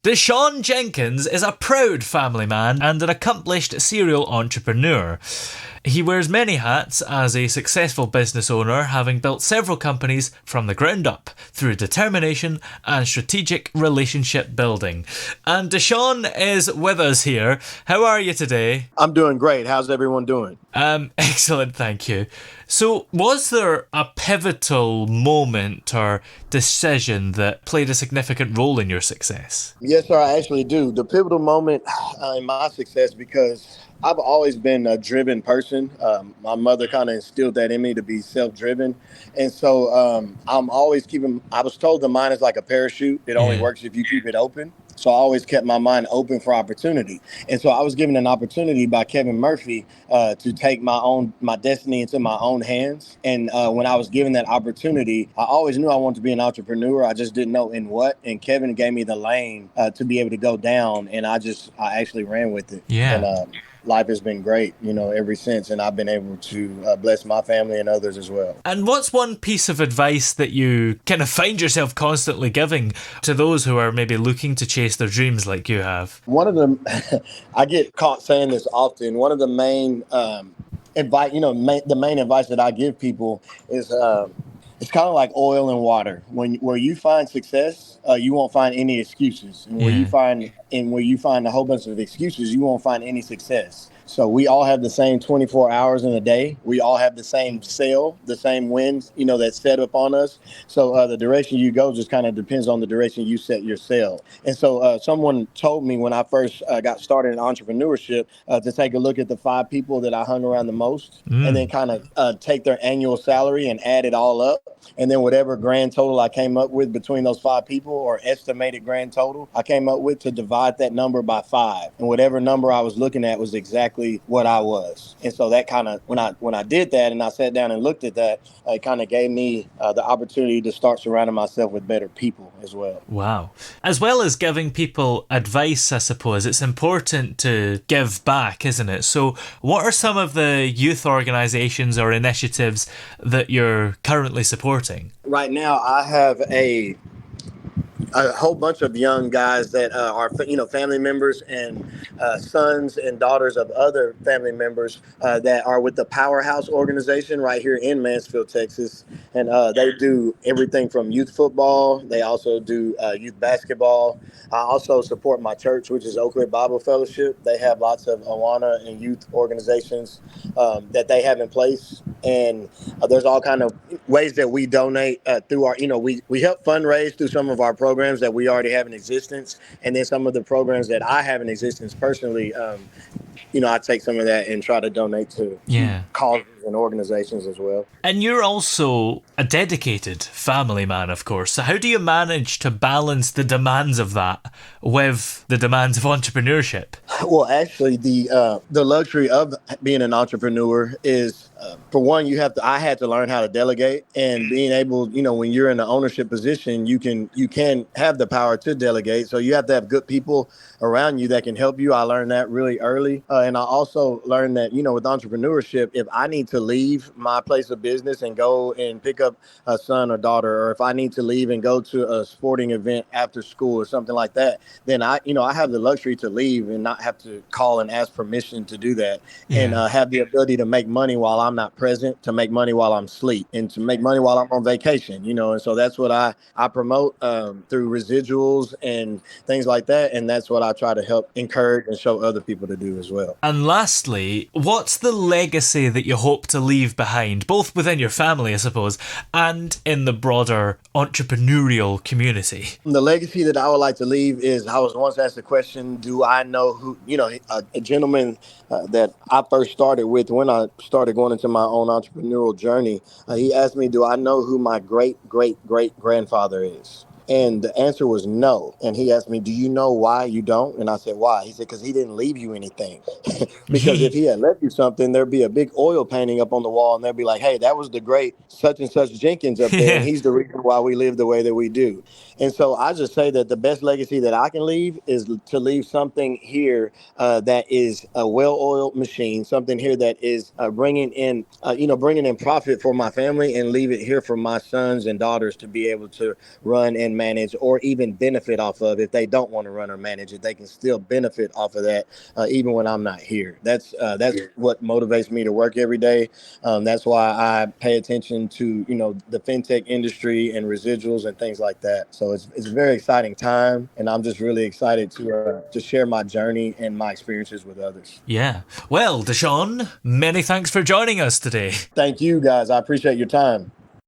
DeShawn Jenkins is a proud family man and an accomplished serial entrepreneur. He wears many hats as a successful business owner, having built several companies from the ground up through determination and strategic relationship building. And DeShawn is with us here. How are you today? I'm doing great. How's everyone doing? Excellent, thank you. So, was there a pivotal moment or decision that played a significant role in your success? Yes, sir, I actually do. The pivotal moment in my success, because I've always been a driven person. My mother kind of instilled that in me to be self-driven. And so I'm always I was told the mind is like a parachute. It only Yeah. works if you keep it open. So I always kept my mind open for opportunity. And so I was given an opportunity by Kevin Murphy to take my destiny into my own hands. And when I was given that opportunity, I always knew I wanted to be an entrepreneur. I just didn't know in what. And Kevin gave me the lane to be able to go down. And I actually ran with it. Yeah. And life has been great, ever since. And I've been able to bless my family and others as well. And what's one piece of advice that you kind of find yourself constantly giving to those who are maybe looking to chase their dreams like you have? One of them, I get caught saying this often. One of the main advice, the main advice that I give people is it's kind of like oil and water. Where you find success, you won't find any excuses, and where you find a whole bunch of excuses, you won't find any success. So we all have the same 24 hours in a day. We all have the same sail, the same winds, that's set up on us. So the direction you go just kind of depends on the direction you set your sail. And so someone told me when I first got started in entrepreneurship to take a look at the 5 people that I hung around the most, and then kind of take their annual salary and add it all up. And then whatever grand total I came up with between those 5 people, or estimated grand total I came up with, to divide that number by 5. And whatever number I was looking at was exactly what I was. And so that kind of, when I did that and I sat down and looked at that, it kind of gave me the opportunity to start surrounding myself with better people as well. Wow. As well as giving people advice, I suppose, it's important to give back, isn't it? So what are some of the youth organizations or initiatives that you're currently supporting? Right now, I have a whole bunch of young guys that are, family members and sons and daughters of other family members that are with the Powerhouse organization right here in Mansfield, Texas. And they do everything from youth football. They also do youth basketball. I also support my church, which is Oak Ridge Bible Fellowship. They have lots of Awana and youth organizations that they have in place. And there's all kind of ways that we donate through our, we help fundraise through some of our programs that we already have in existence. And then some of the programs that I have in existence personally, I take some of that and try to donate to causes and organizations as well. And you're also a dedicated family man, of course. So how do you manage to balance the demands of that with the demands of entrepreneurship? Well, actually, the luxury of being an entrepreneur is, for one, I had to learn how to delegate, and being able, when you're in an ownership position, you can have the power to delegate. So you have to have good people around you that can help you. I learned that really early. And I also learned that, with entrepreneurship, if I need to leave my place of business and go and pick up a son or daughter, or if I need to leave and go to a sporting event after school or something like that, then I have the luxury to leave and not have to call and ask permission to do that, and have the ability to make money while I'm not present, to make money while I'm asleep, and to make money while I'm on vacation, and so that's what I promote through residuals and things like that. And that's what I try to help encourage and show other people to do as well. And lastly, what's the legacy that you hope to leave behind, both within your family, I suppose, and in the broader entrepreneurial community? The legacy that I would like to leave is, I was once asked the question, do I know who, a gentleman that I first started with when I started going into my own entrepreneurial journey. He asked me, do I know who my great, great, great grandfather is? And the answer was no. And he asked me, do you know why you don't? And I said, why? He said, because he didn't leave you anything. Because if he had left you something, there'd be a big oil painting up on the wall, and they'd be like, hey, that was the great such and such Jenkins up there. And he's the reason why we live the way that we do. And so I just say that the best legacy that I can leave is to leave something here that is a well-oiled machine, something here that is bringing in profit for my family, and leave it here for my sons and daughters to be able to run and manage or even benefit off of. If they don't want to run or manage it, they can still benefit off of that, even when I'm not here. That's what motivates me to work every day. That's why I pay attention to, the fintech industry and residuals and things like that. So it's a very exciting time, and I'm just really excited to share my journey and my experiences with others. Yeah. Well, DeShawn, many thanks for joining us today. Thank you, guys. I appreciate your time.